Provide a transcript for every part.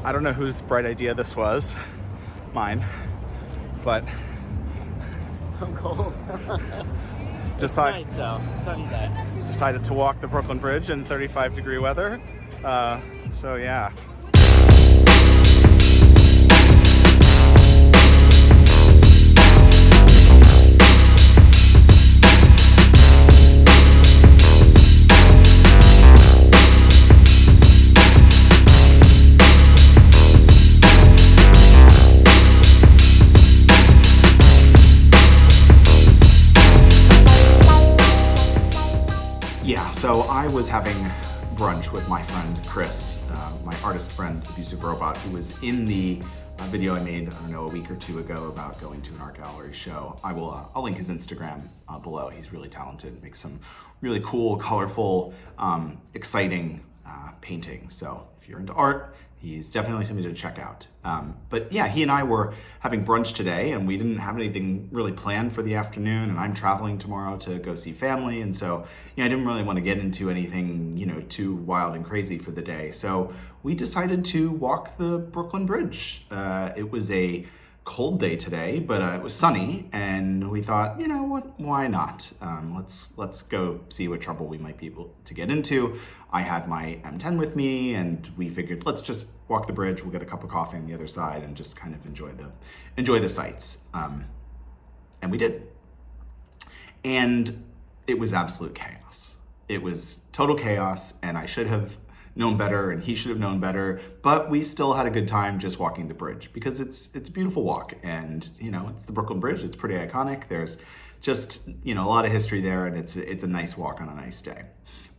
I don't know whose bright idea this was, mine, but I'm cold. It's nice though, sunny day. Decided to walk the Brooklyn Bridge in 35-degree weather. So yeah. Yeah, so I was having brunch with my friend Chris, my artist friend, Abusive Robot, who was in the video I made, I don't know, a week or two ago about going to an art gallery show. I'll link his Instagram below. He's really talented, makes some really cool, colorful, exciting paintings. So if you're into art, he's definitely something to check out. But yeah, he and I were having brunch today, and we didn't have anything really planned for the afternoon, and I'm traveling tomorrow to go see family, and so I didn't really want to get into anything too wild and crazy for the day. So we decided to walk the Brooklyn Bridge. It was a cold day today, but it was sunny, and we thought, what, why not? Let's go see what trouble we might be able to get into. I had my M10 with me, and we figured let's just walk the bridge. We'll get a cup of coffee on the other side and just kind of enjoy the sights. And we did. And it was absolute chaos. It was total chaos, and I should have known better, and he should have known better, but we still had a good time just walking the bridge because it's a beautiful walk, and it's the Brooklyn Bridge. It's pretty iconic. There's just a lot of history there, and it's a nice walk on a nice day.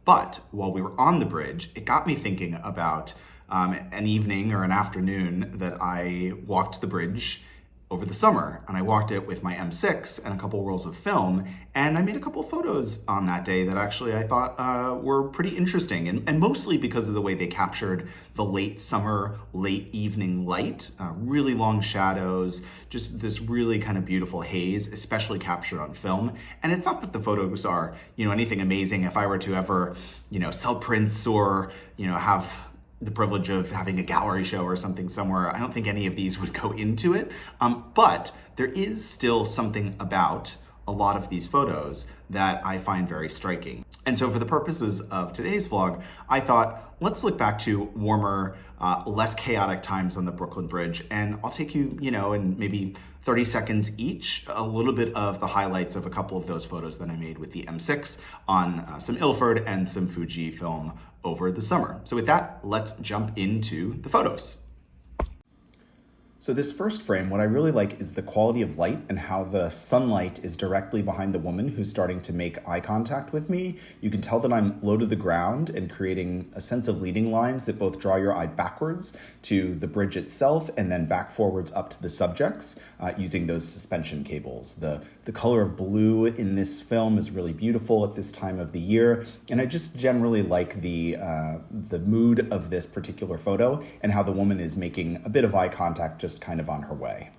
But while we were on the bridge, it got me thinking about an evening or an afternoon that I walked the bridge over the summer, and I walked it with my M6 and a couple rolls of film, and I made a couple photos on that day that actually I thought were pretty interesting, and mostly because of the way they captured the late summer, late evening light, really long shadows, just this really kind of beautiful haze, especially captured on film. And it's not that the photos are, anything amazing. If I were to ever, sell prints or, have the privilege of having a gallery show or something somewhere, I don't think any of these would go into it. But there is still something about a lot of these photos that I find very striking. And so for the purposes of today's vlog, I thought, let's look back to warmer, less chaotic times on the Brooklyn Bridge, and I'll take you, in maybe 30 seconds each, a little bit of the highlights of a couple of those photos that I made with the M6 on some Ilford and some Fuji film over the summer. So with that, let's jump into the photos. So this first frame, what I really like is the quality of light and how the sunlight is directly behind the woman who's starting to make eye contact with me. You can tell that I'm low to the ground and creating a sense of leading lines that both draw your eye backwards to the bridge itself and then back forwards up to the subjects using those suspension cables. The color of blue in this film is really beautiful at this time of the year, and I just generally like the mood of this particular photo and how the woman is making a bit of eye contact just kind of on her way.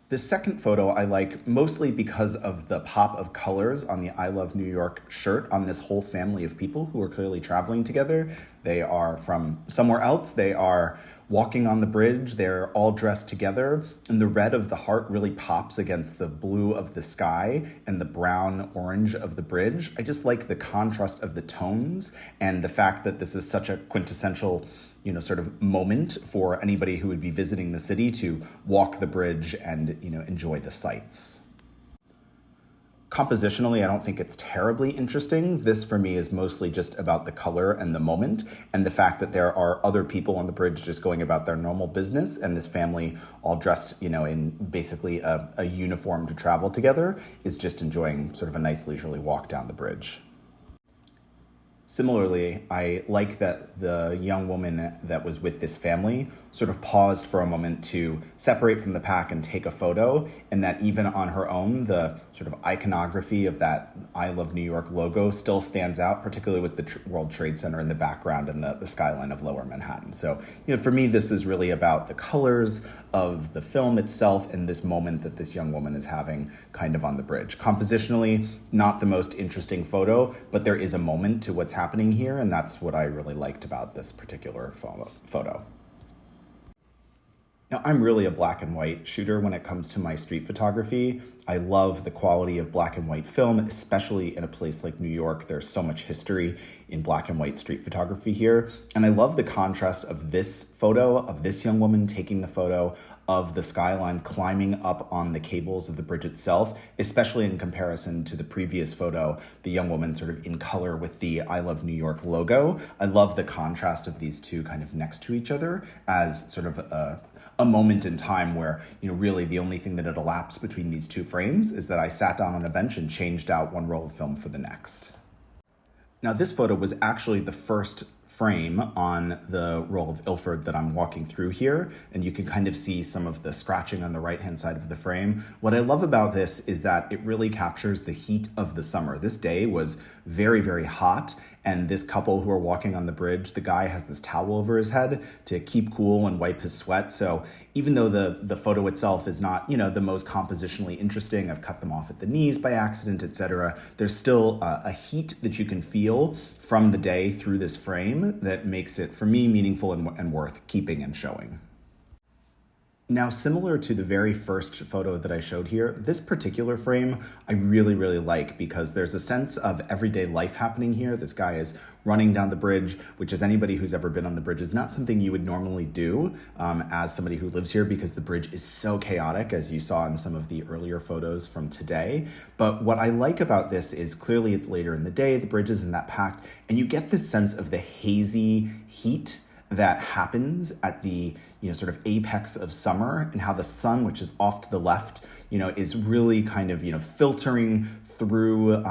This second photo I like mostly because of the pop of colors on the I Love New York shirt on this whole family of people who are clearly traveling together. They are from somewhere else. They are walking on the bridge. They're all dressed together, and the red of the heart really pops against the blue of the sky and the brown orange of the bridge. I just like the contrast of the tones and the fact that this is such a quintessential sort of moment for anybody who would be visiting the city to walk the bridge and, enjoy the sights. Compositionally, I don't think it's terribly interesting. This, for me, is mostly just about the color and the moment and the fact that there are other people on the bridge just going about their normal business, and this family all dressed, in basically a uniform to travel together is just enjoying sort of a nice leisurely walk down the bridge. Similarly, I like that the young woman that was with this family sort of paused for a moment to separate from the pack and take a photo, and that even on her own, the sort of iconography of that I Love New York logo still stands out, particularly with the World Trade Center in the background and the skyline of Lower Manhattan. So, for me, this is really about the colors of the film itself and this moment that this young woman is having kind of on the bridge. Compositionally, not the most interesting photo, but there is a moment to what's happening here, and that's what I really liked about this particular photo. Now, I'm really a black and white shooter when it comes to my street photography. I love the quality of black and white film, especially in a place like New York. There's so much history in black and white street photography here. And I love the contrast of this photo, of this young woman taking the photo of the skyline climbing up on the cables of the bridge itself, especially in comparison to the previous photo, the young woman sort of in color with the I Love New York logo. I love the contrast of these two kind of next to each other as sort of a moment in time where, really the only thing that had elapsed between these two frames is that I sat down on a bench and changed out one roll of film for the next. Now, this photo was actually the first frame on the roll of Ilford that I'm walking through here, and you can kind of see some of the scratching on the right-hand side of the frame. What I love about this is that it really captures the heat of the summer. This day was very, very hot, and this couple who are walking on the bridge, the guy has this towel over his head to keep cool and wipe his sweat. So even though the photo itself is not, the most compositionally interesting, I've cut them off at the knees by accident, etc., there's still a heat that you can feel from the day through this frame that makes it, for me, meaningful and worth keeping and showing. Now, similar to the very first photo that I showed here, this particular frame I really, really like because there's a sense of everyday life happening here. This guy is running down the bridge, which, as anybody who's ever been on the bridge, is not something you would normally do as somebody who lives here because the bridge is so chaotic, as you saw in some of the earlier photos from today. But what I like about this is clearly it's later in the day, the bridge isn't that packed, and you get this sense of the hazy heat that happens at the sort of apex of summer, and how the sun, which is off to the left, is really kind of filtering through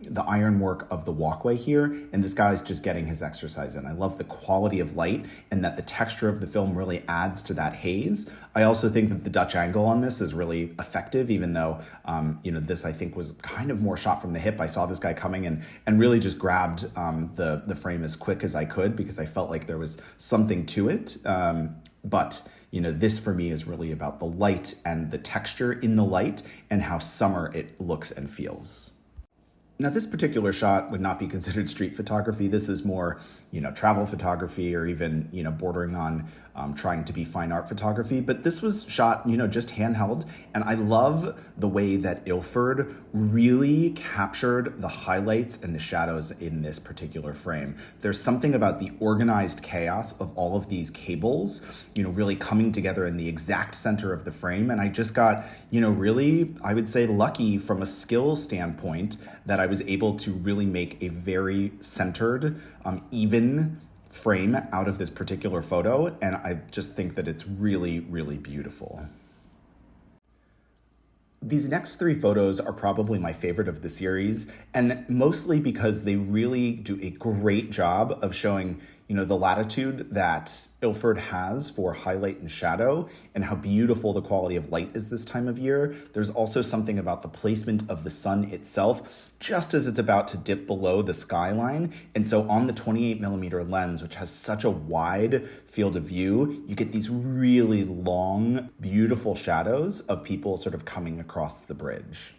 the ironwork of the walkway here, and this guy's just getting his exercise in. I love the quality of light and that the texture of the film really adds to that haze. I also think that the Dutch angle on this is really effective, even though this I think was kind of more shot from the hip. I saw this guy coming and really just grabbed the frame as quick as I could because I felt like there was something to it. But this for me is really about the light and the texture in the light and how summer it looks and feels. Now, this particular shot would not be considered street photography. This is more, travel photography or even, bordering on trying to be fine art photography. But this was shot, just handheld. And I love the way that Ilford really captured the highlights and the shadows in this particular frame. There's something about the organized chaos of all of these cables, really coming together in the exact center of the frame. And I just got, really, I would say, lucky from a skill standpoint that I was able to really make a very centered, even frame out of this particular photo. And I just think that it's really, really beautiful. These next three photos are probably my favorite of the series, and mostly because they really do a great job of showing, the latitude that Ilford has for highlight and shadow and how beautiful the quality of light is this time of year. There's also something about the placement of the sun itself, just as it's about to dip below the skyline. And so on the 28mm lens, which has such a wide field of view, you get these really long, beautiful shadows of people sort of coming across the bridge.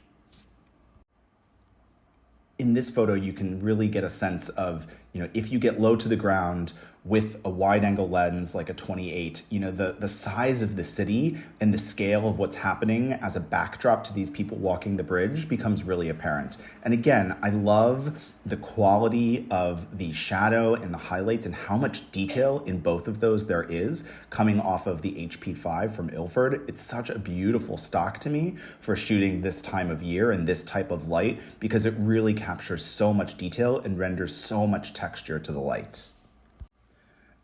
In this photo, you can really get a sense of, if you get low to the ground with a wide angle lens like a 28, the size of the city and the scale of what's happening as a backdrop to these people walking the bridge becomes really apparent. And again, I love the quality of the shadow and the highlights and how much detail in both of those there is coming off of the HP5 from Ilford. It's such a beautiful stock to me for shooting this time of year and this type of light because it really captures so much detail and renders so much texture to the light.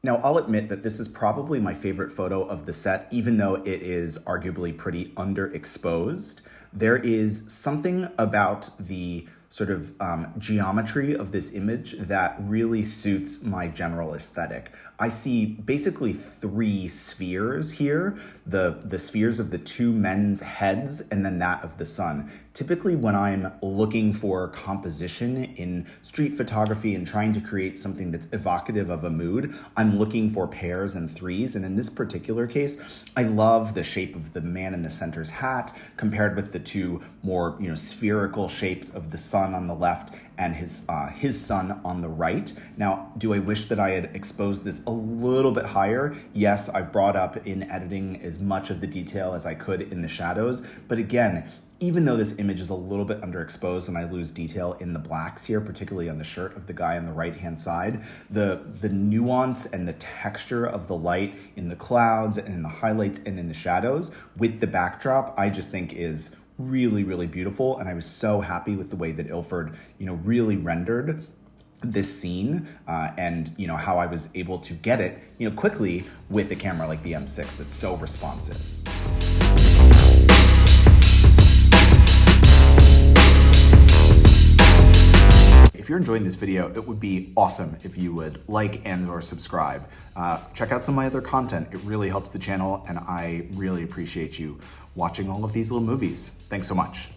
Now, I'll admit that this is probably my favorite photo of the set, even though it is arguably pretty underexposed. There is something about the sort of geometry of this image that really suits my general aesthetic. I see basically three spheres here, the spheres of the two men's heads and then that of the sun. Typically when I'm looking for composition in street photography and trying to create something that's evocative of a mood, I'm looking for pairs and threes. And in this particular case, I love the shape of the man in the center's hat compared with the two more, spherical shapes of the sun son on the left and his son on the right. Now, do I wish that I had exposed this a little bit higher? Yes, I've brought up in editing as much of the detail as I could in the shadows, but again, even though this image is a little bit underexposed and I lose detail in the blacks here, particularly on the shirt of the guy on the right-hand side, the nuance and the texture of the light in the clouds and in the highlights and in the shadows with the backdrop, I just think is really, really beautiful. And I was so happy with the way that Ilford, really rendered this scene and how I was able to get it, quickly with a camera like the M6 that's so responsive. If you're enjoying this video, it would be awesome if you would like and/or subscribe. Check out some of my other content. It really helps the channel, and I really appreciate you watching all of these little movies. Thanks so much.